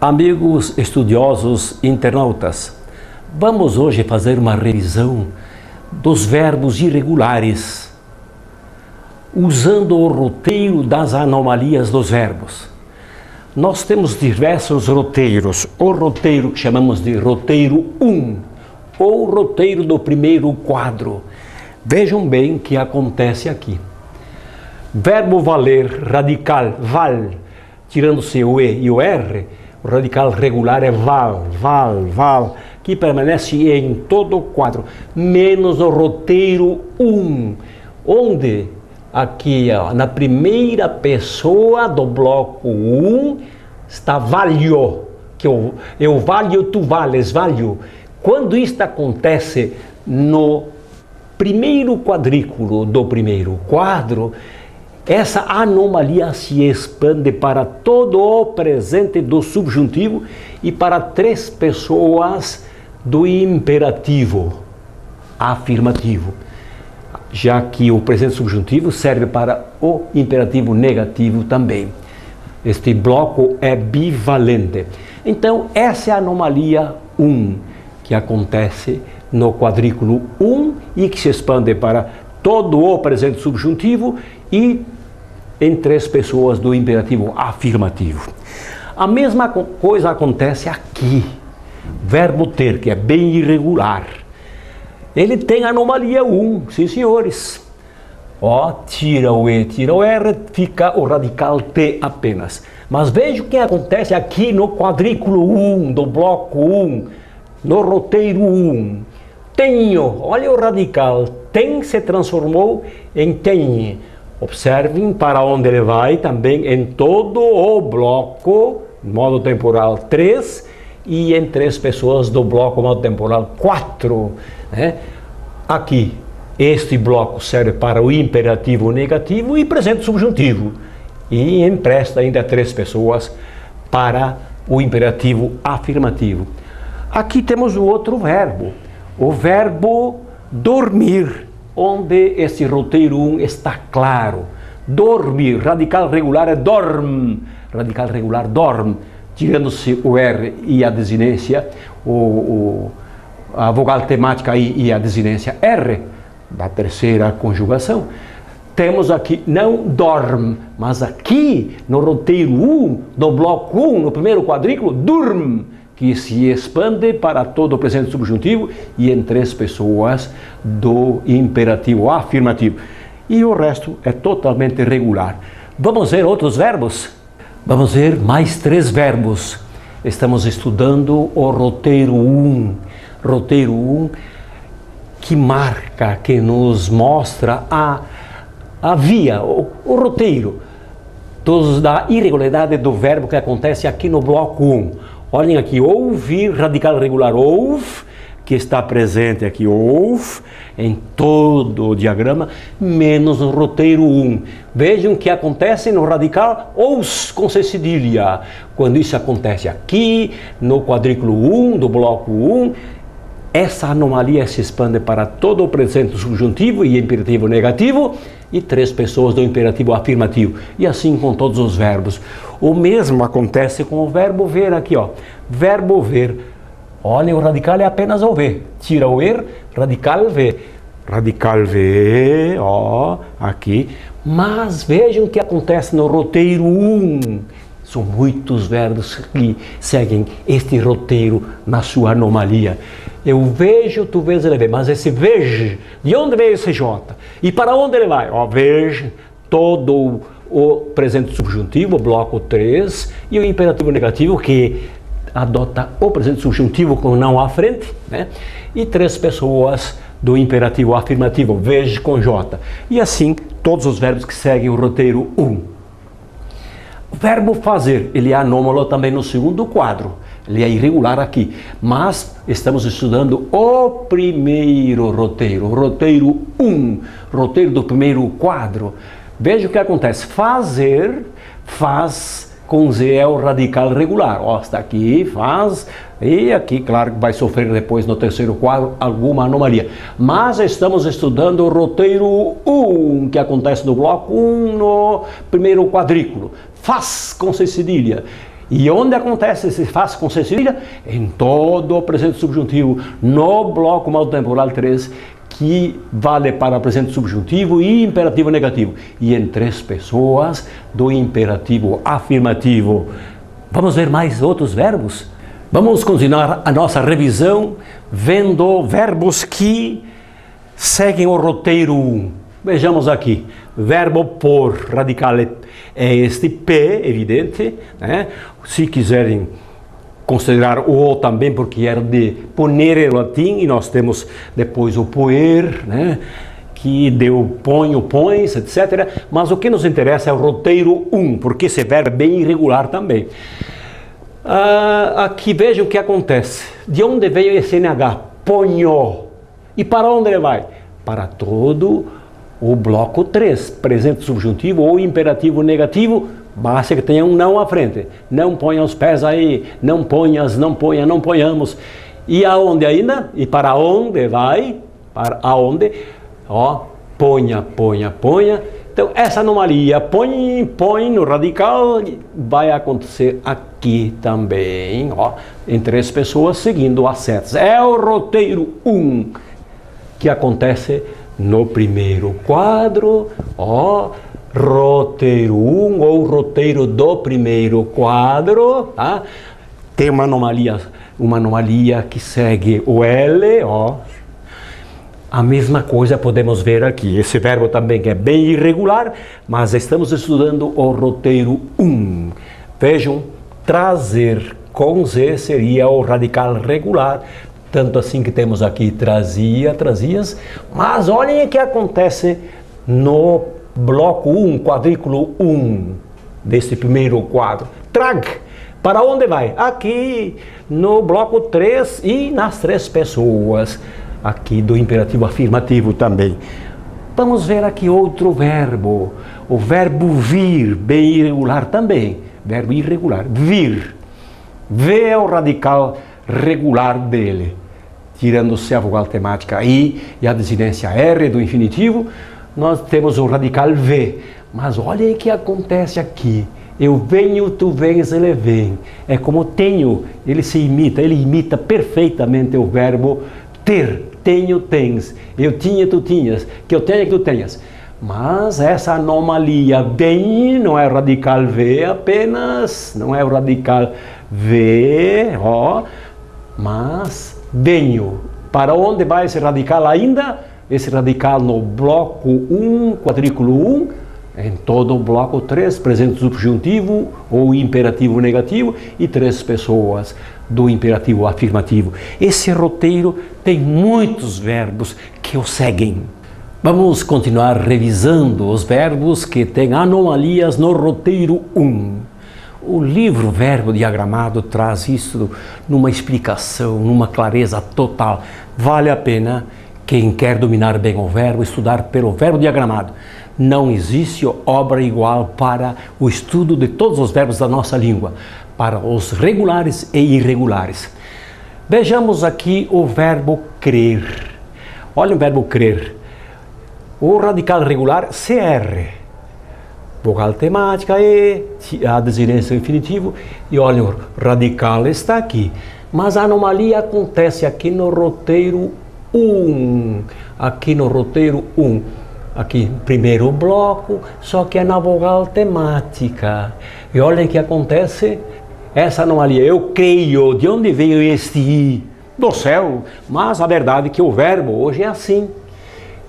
Amigos estudiosos internautas, vamos hoje fazer uma revisão dos verbos irregulares, usando o roteiro das anomalias dos verbos. Nós temos diversos roteiros, o roteiro que chamamos de roteiro 1, ou roteiro do primeiro quadro. Vejam bem o que acontece aqui. Verbo valer, radical, val, tirando-se o E e o R, o radical regular é val, que permanece em todo o quadro, menos o roteiro 1, onde aqui na primeira pessoa do bloco 1 está valho, que eu valho, tu vales, valho. Quando isto acontece no primeiro quadrículo do primeiro quadro, essa anomalia se expande para todo o presente do subjuntivo e para 3 pessoas do imperativo afirmativo, já que o presente subjuntivo serve para o imperativo negativo também. Este bloco é bivalente. Então, essa é a anomalia 1, que acontece no quadrículo 1 e que se expande para todo o presente subjuntivo e em 3 pessoas do imperativo afirmativo. A mesma coisa acontece aqui. Verbo ter, que é bem irregular. Ele tem anomalia 1, sim senhores. Ó, tira o E, tira o R, fica o radical T apenas. Mas veja o que acontece aqui no quadrículo 1, do bloco 1, no roteiro 1. Tenho, olha o radical, tem se transformou em tem. Observem para onde ele vai também em todo o bloco, modo temporal 3, e em 3 pessoas do bloco modo temporal 4. Né? Aqui, este bloco serve para o imperativo negativo e presente subjuntivo. E empresta ainda 3 pessoas para o imperativo afirmativo. Aqui temos o outro verbo, o verbo dormir, onde esse roteiro 1 está claro. Dormir, radical regular é dorm, radical regular dorm, tirando-se o R e a desinência, a vogal temática I e a desinência R, da terceira conjugação. Temos aqui não dorm, mas aqui no roteiro 1, no bloco 1, no primeiro quadrículo, durm, que se expande para todo o presente subjuntivo e em 3 pessoas do imperativo afirmativo. E o resto é totalmente regular. Vamos ver outros verbos? Vamos ver mais 3 verbos. Estamos estudando o roteiro 1. Roteiro 1 que marca, que nos mostra a via, o roteiro da irregularidade do verbo que acontece aqui no bloco 1. Olhem aqui, ouvir, radical regular ouve, que está presente aqui, ouve, em todo o diagrama, menos o roteiro 1. Vejam o que acontece no radical ous, com C cedilha. Quando isso acontece aqui, no quadrículo 1, do bloco 1, essa anomalia se expande para todo o presente subjuntivo e imperativo negativo e 3 pessoas do imperativo afirmativo. E assim com todos os verbos. O mesmo acontece com o verbo ver aqui, ó. Verbo ver. Olha, o radical é apenas o V. Tira o er, radical V. Radical V, ó, aqui. Mas vejam o que acontece no roteiro 1. São muitos verbos que seguem este roteiro na sua anomalia. Eu vejo, tu vês, ele vê. Mas esse vejo, de onde veio esse J? E para onde ele vai? Ó, vejo todo o presente subjuntivo, bloco 3, e o imperativo negativo, que adota o presente subjuntivo com não à frente, né? E 3 pessoas do imperativo afirmativo, vejo com J. E assim, todos os verbos que seguem o roteiro 1. O verbo fazer, ele é anômalo também no segundo quadro. Ele é irregular aqui, mas estamos estudando o primeiro roteiro, o roteiro 1, roteiro do primeiro quadro. Veja o que acontece. Fazer, faz com Z é o radical regular. Ó, está aqui, faz, e aqui, claro, que vai sofrer depois no terceiro quadro alguma anomalia. Mas estamos estudando o roteiro 1, que acontece no bloco 1, no primeiro quadrículo. Faz com C cedilha. E onde acontece esse faz com C cedilha? Em todo o presente subjuntivo, no bloco mal-temporal 3, que vale para presente subjuntivo e imperativo negativo. E em 3 pessoas do imperativo afirmativo. Vamos ver mais outros verbos? Vamos continuar a nossa revisão vendo verbos que seguem o roteiro 1. Vejamos aqui, verbo por, radical é este P, evidente, né? Se quiserem considerar o O também, porque era de poner em latim, e nós temos depois o poer, né? Que deu ponho, pões, etc. Mas o que nos interessa é o roteiro 1, porque esse verbo é bem irregular também. Aqui vejam o que acontece. De onde veio esse NH? Ponho. E para onde ele vai? Para todo o bloco 3, presente subjuntivo ou imperativo negativo, basta que tenha um não à frente. Não ponha os pés aí, não ponhas, não ponha, não ponhamos. E aonde ainda? E para onde vai? Para aonde? Ó, ponha, ponha, ponha. Então, essa anomalia, põe no radical, vai acontecer aqui também, ó, em 3 pessoas seguindo as setas. É o roteiro 1 que acontece no primeiro quadro, ó, roteiro 1 ou roteiro do primeiro quadro, tá? Tem uma anomalia que segue o L, ó. A mesma coisa podemos ver aqui. Esse verbo também que é bem irregular, mas estamos estudando o roteiro 1. Vejam, trazer com Z seria o radical regular, tanto assim que temos aqui trazia, trazias, mas olhem o que acontece no bloco 1, quadrículo 1 desse primeiro quadro. Trag, para onde vai? Aqui no bloco 3 e nas 3 pessoas, aqui do imperativo afirmativo também. Vamos ver aqui outro verbo, o verbo vir, bem irregular também, verbo irregular, vir. V é o radical regular dele. Tirando-se a vogal temática I e a desinência R do infinitivo, nós temos o radical V. Mas olha o que acontece aqui. Eu venho, tu vens, ele vem. É como tenho, ele imita perfeitamente o verbo ter. Tenho, tens. Eu tinha, tu tinhas. Que eu tenha, que tu tenhas. Mas essa anomalia bem não é o radical V apenas, não é o radical V, ó, mas venho. Para onde vai esse radical ainda? Esse radical no bloco 1, quadrículo 1, em todo o bloco 3, presente subjuntivo ou imperativo negativo e 3 pessoas do imperativo afirmativo. Esse roteiro tem muitos verbos que o seguem. Vamos continuar revisando os verbos que têm anomalias no roteiro 1. O livro Verbo Diagramado traz isso numa explicação, numa clareza total. Vale a pena, quem quer dominar bem o verbo, estudar pelo Verbo Diagramado. Não existe obra igual para o estudo de todos os verbos da nossa língua, para os regulares e irregulares. Vejamos aqui o verbo crer. Olha o verbo crer. O radical regular, CR. Vogal temática E, a desinência infinitivo, e olha, o radical está aqui. Mas a anomalia acontece aqui no roteiro 1. Aqui no roteiro 1. Aqui, primeiro bloco, só que é na vogal temática. E olha o que acontece, essa anomalia. Eu creio, de onde veio este I? Do céu. Mas a verdade é que o verbo hoje é assim.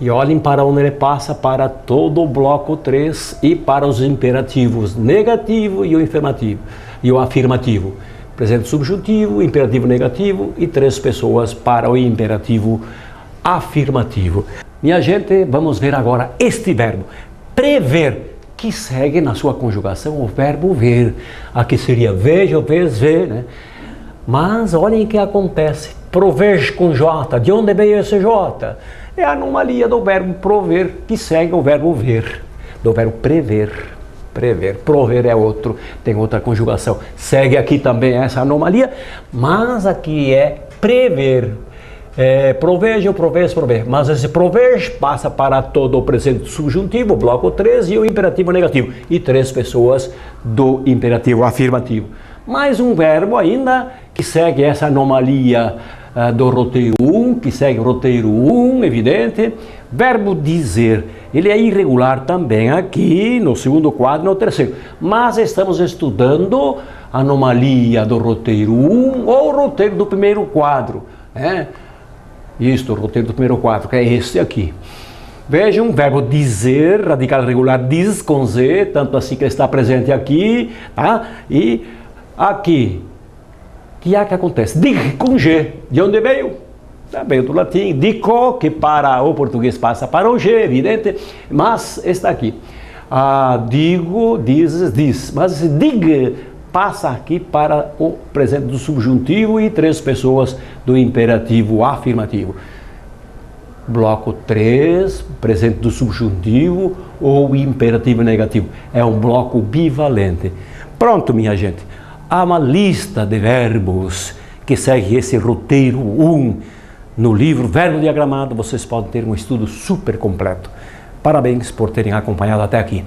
E olhem para onde ele passa, para todo o bloco 3 e para os imperativos negativo e o afirmativo. Presente subjuntivo, imperativo negativo e 3 pessoas para o imperativo afirmativo. Minha gente, vamos ver agora este verbo, prever, que segue na sua conjugação o verbo ver. Aqui seria veja, vês, vê, né? Mas olhem o que acontece. Prover com J, de onde veio esse J? É a anomalia do verbo prover, que segue o verbo ver, do verbo prever. Prever, prover é outro, tem outra conjugação. Segue aqui também essa anomalia, mas aqui é prever. Provejo, provês, prover. Mas esse prover passa para todo o presente subjuntivo, bloco 3 e o imperativo negativo. E 3 pessoas do imperativo afirmativo. Mais um verbo ainda que segue essa anomalia do roteiro 1, que segue o roteiro 1, evidente. Verbo dizer, ele é irregular também aqui no segundo quadro e no terceiro. Mas estamos estudando a anomalia do roteiro 1 ou o roteiro do primeiro quadro. Isto, o roteiro do primeiro quadro, que é este aqui. Vejam, verbo dizer, radical regular diz com Z, tanto assim que ele está presente aqui, tá? E aqui, que acontece? Dig com G, de onde veio? Veio do latim, dico, que para o português passa para o G, evidente, mas está aqui. Digo, dizes, diz, mas esse dig passa aqui para o presente do subjuntivo e três pessoas do imperativo afirmativo. Bloco 3, presente do subjuntivo ou imperativo negativo. É um bloco bivalente. Pronto, minha gente. Há uma lista de verbos que segue esse roteiro 1 no livro Verbo Diagramado. Vocês podem ter um estudo super completo. Parabéns por terem acompanhado até aqui.